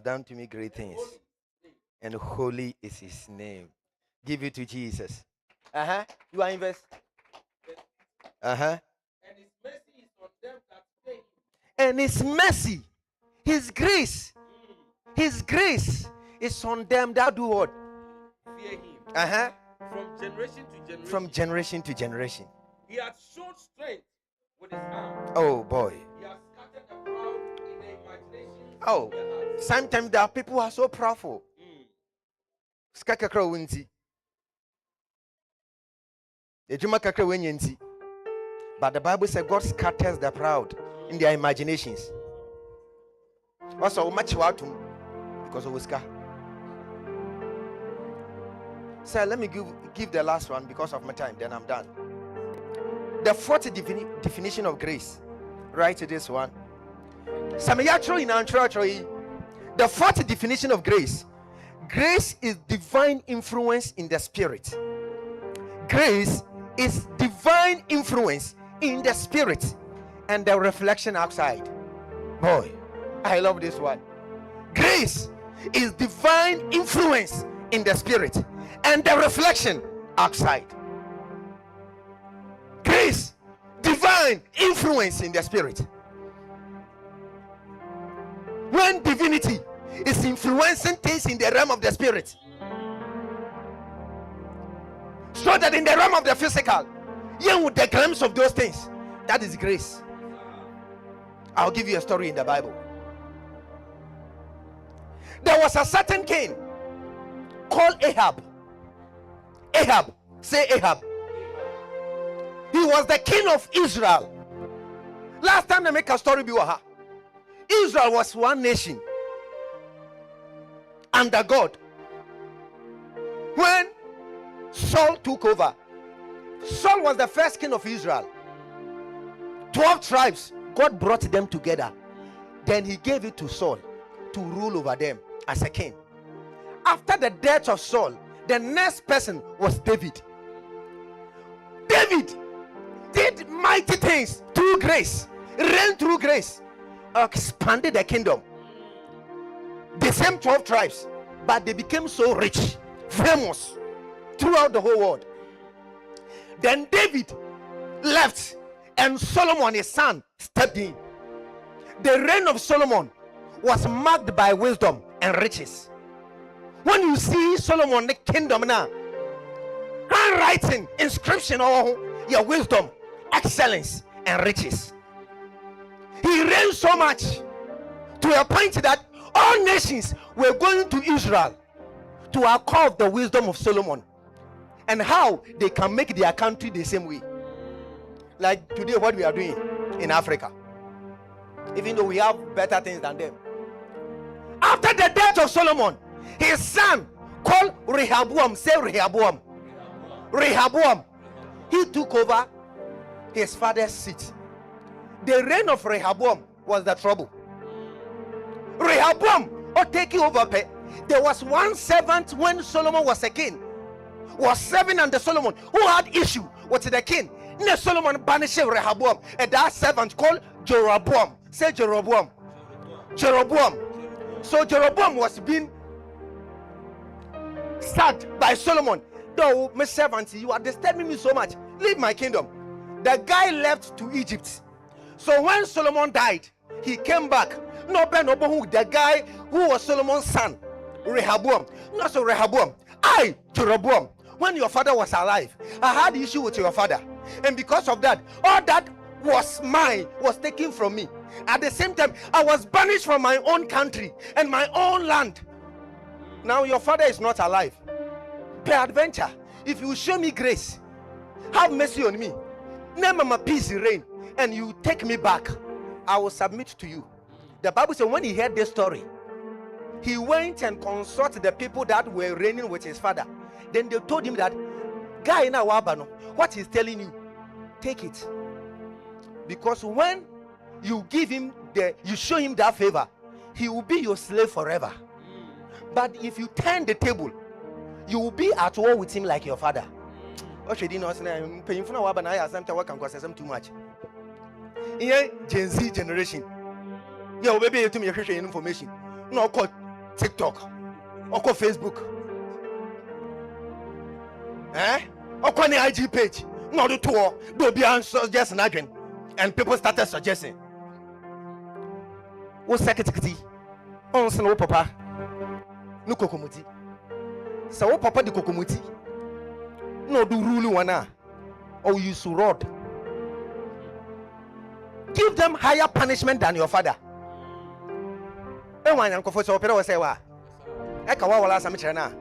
done to me great things, and holy is his name. Give it to Jesus. You are invest. And his mercy is on them that fear him. And his mercy, his grace is on them that do what? Fear him. From generation to generation. He has shown strength with his arm. Oh boy. He has scattered the proud in their imagination. Oh, sometimes there are people who are so proudful. Skakakra winti. Ejuma kakra wenyanti. But the Bible says God scatters the proud in their imaginations. Also, much watum because of Oscar. So let me give the last one because of my time. Then I'm done. The fourth definition of grace. Write this one. The fourth definition of grace. Grace is divine influence in the spirit. Grace is divine influence in the spirit and the reflection outside. Boy, I love this one. Grace is divine influence in the spirit and the reflection outside. Grace, divine influence in the spirit. When divinity is influencing things in the realm of the spirit, so that in the realm of the physical, you with the glimpse of those things, that is grace. I'll give you a story in the Bible. There was a certain king called Ahab. Ahab, say Ahab. He was the king of Israel. Last time they make a story, Israel was one nation under God. When Saul took over, Saul was the first king of Israel. 12 tribes, God brought them together. Then he gave it to Saul to rule over them as a king. After the death of Saul, the next person was David. David did mighty things through grace, reigned through grace, expanded the kingdom. The same 12 tribes, but they became so rich, famous throughout the whole world. Then David left, and Solomon, his son, stepped in. The reign of Solomon was marked by wisdom and riches. When you see Solomon, the kingdom now, handwriting, inscription, your wisdom, excellence, and riches. He reigned so much to a point that all nations were going to Israel to acquire the wisdom of Solomon and how they can make their country the same way. Like today, what we are doing in Africa, even though we have better things than them. After the death of Solomon, his son called Rehoboam, say Rehoboam. Rehoboam, he took over his father's seat. The reign of Rehoboam was the trouble. Rehoboam, taking over, there was one servant when Solomon was a king, was serving under Solomon, who had issue with the king. Then Solomon banished Rehoboam, and that servant called Jeroboam. Say Jeroboam. Jeroboam. So Jeroboam was being sacked by Solomon. Though my servant, you are disturbing me so much. Leave my kingdom. The guy left to Egypt. So when Solomon died, he came back. The guy who was Solomon's son, Rehoboam. Not so Rehoboam. Jeroboam. When your father was alive, I had issue with your father, and because of that, all that was mine was taken from me. At the same time, I was banished from my own country and my own land. Now your father is not alive. Peradventure, if you show me grace, have mercy on me, name my peace reign, and you take me back, I will submit to you. The Bible says when he heard this story, he went and consulted the people that were reigning with his father. Then they told him that guy in Awabano, what he's telling you, take it. Because when you give him you show him that favor, he will be your slave forever. But if you turn the table, you will be at war with him like your father. Too much. In Gen Z generation, baby, you to me information. No, TikTok, oko Facebook, oko ni IG page. No do tour, do be answer just an agent, and people started suggesting. What secretary? On no papa, no kokomuti. So papa di kokomuti. No do rule one or use rod. Give them higher punishment than your father. One uncle for so opera say wa. Eka wa wala samichera na.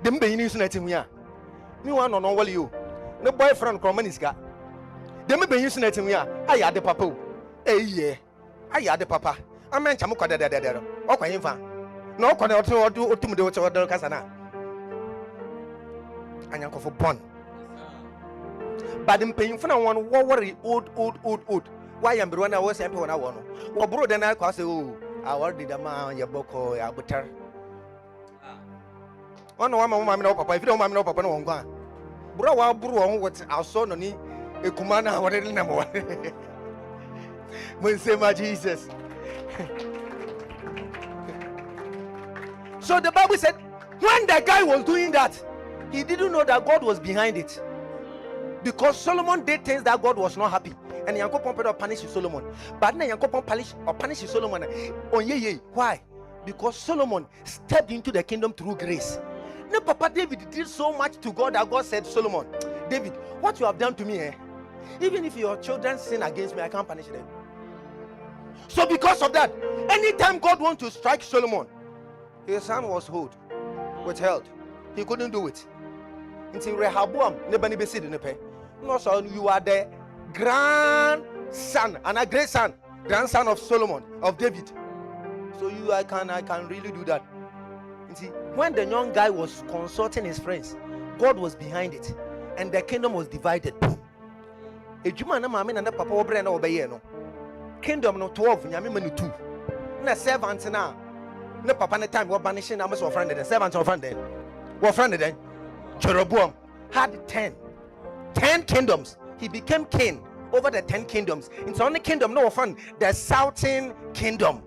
Dem be yin sunati hu a. Me wan no wale you. No boyfriend kromaniska. Dem be yin sunati hu a. Aya de papa o. Eye. Aya de papa. Amen chamu kwa de. Okwa yin fa. Na okwa na otum de ocho kasa na. Anyanko for born. But them paying for one worry old. Why am I was empty when I want? Or bro, then I say, oh, I already the man, your boko, your butter. One woman, no papa, if you don't mind, no papa, no one. Bro, bro, what's our son on a commander, whatever number one. When say my Jesus. So the Bible said, when the guy was doing that, he didn't know that God was behind it. Because Solomon did things that God was not happy. And Yankopon punished Solomon. But now Yankopon punished Solomon. Why? Because Solomon stepped into the kingdom through grace. No, Papa David did so much to God that God said, Solomon, David, what you have done to me, even if your children sin against me, I can't punish them. So because of that, anytime God wants to strike Solomon, his son was withheld. He couldn't do it. Until Rehoboam, nobody be sitting in the pay. No, so you are the grandson and a great son, grandson of Solomon, of David. So I can really do that. You see, when the young guy was consulting his friends, God was behind it, and the kingdom was divided. Kingdom no 12, nyame 2. Na servant na papa na time we banishing na so friend the servant of friend then. What friend then? Jeroboam had 10 kingdoms. He became king over the 10 kingdoms. It's only kingdom, no fun. The southern kingdom.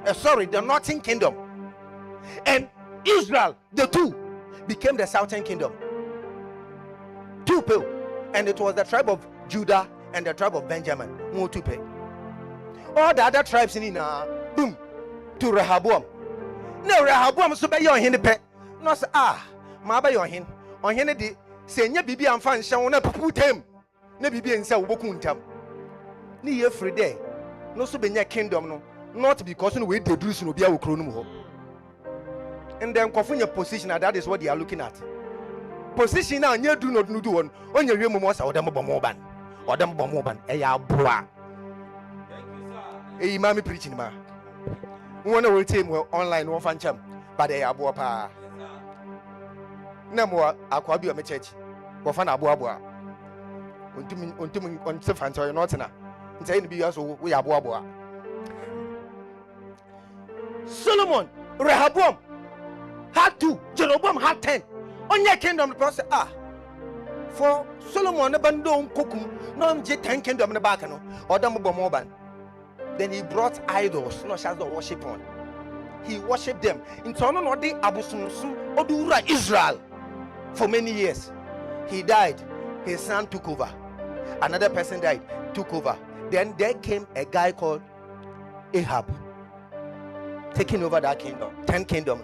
The northern kingdom. And Israel, the two, became the southern kingdom. Two people. And it was the tribe of Judah and the tribe of Benjamin. More two people. All the other tribes in boom, to Rehoboam. No, Rehoboam so by your hand pet. No, my by your hand. On Hennedy, say, Bibi and fan shall not put him. Ne Bibi and sell Wokuntam. Near every day. No, so be near kingdom, no. Not because we the Bruce will be our chrono. And then confirm your position, and that is what they are looking at. Position now, you do not do one. On your room was or them bomban. Or them bomban. A bra. A mammy preaching ma. One will team well online one fan champ, but they are boa. No more aquabi of my church. Wafan abuabua. On Stefan, so you're not enough. Saying to be also we are boa. Solomon, Rehoboam had 2, Jeroboam had 10. On your kingdom, the process for Solomon, abandon Kukum, no 10 kingdom in the back, or Damoban. Then he brought idols, no shadow worship on. He worshipped them in Tonon or the Abusum Odura Israel for many years. He died, his son took over. Another person died, took over. Then there came a guy called Ahab, taking over that kingdom, 10 kingdom.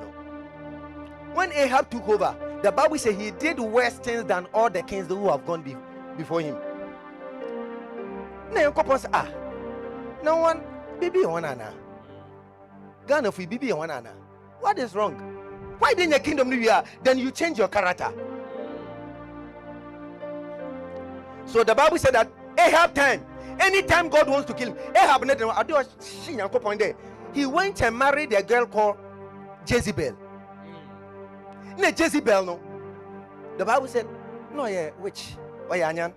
When Ahab took over, the Bible says he did worse things than all the kings who have gone before him. Now, no one, baby, one Anna. Ghana for baby, one Anna. What is wrong? Why didn't your kingdom new year? Then you change your character. So the Bible said that Ahab 10. Anytime God wants to kill him, Ahab, he went and married a girl called Jezebel. No, Jezebel, no. The Bible said, no, yeah, witch. Why, Anyan?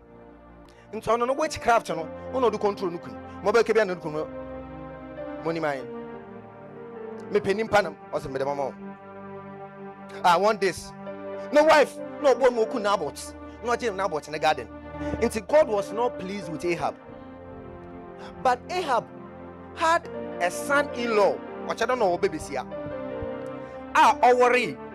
And so, no witchcraft, no, no, do control. Mobile Kabian, no, money mine. Me penny panam, or some mama. I want this. No wife, no one more could nabots, not even nabots in the garden. Until God was not pleased with Ahab. But Ahab had a son-in-law, which I don't know, baby, a ɔwɔre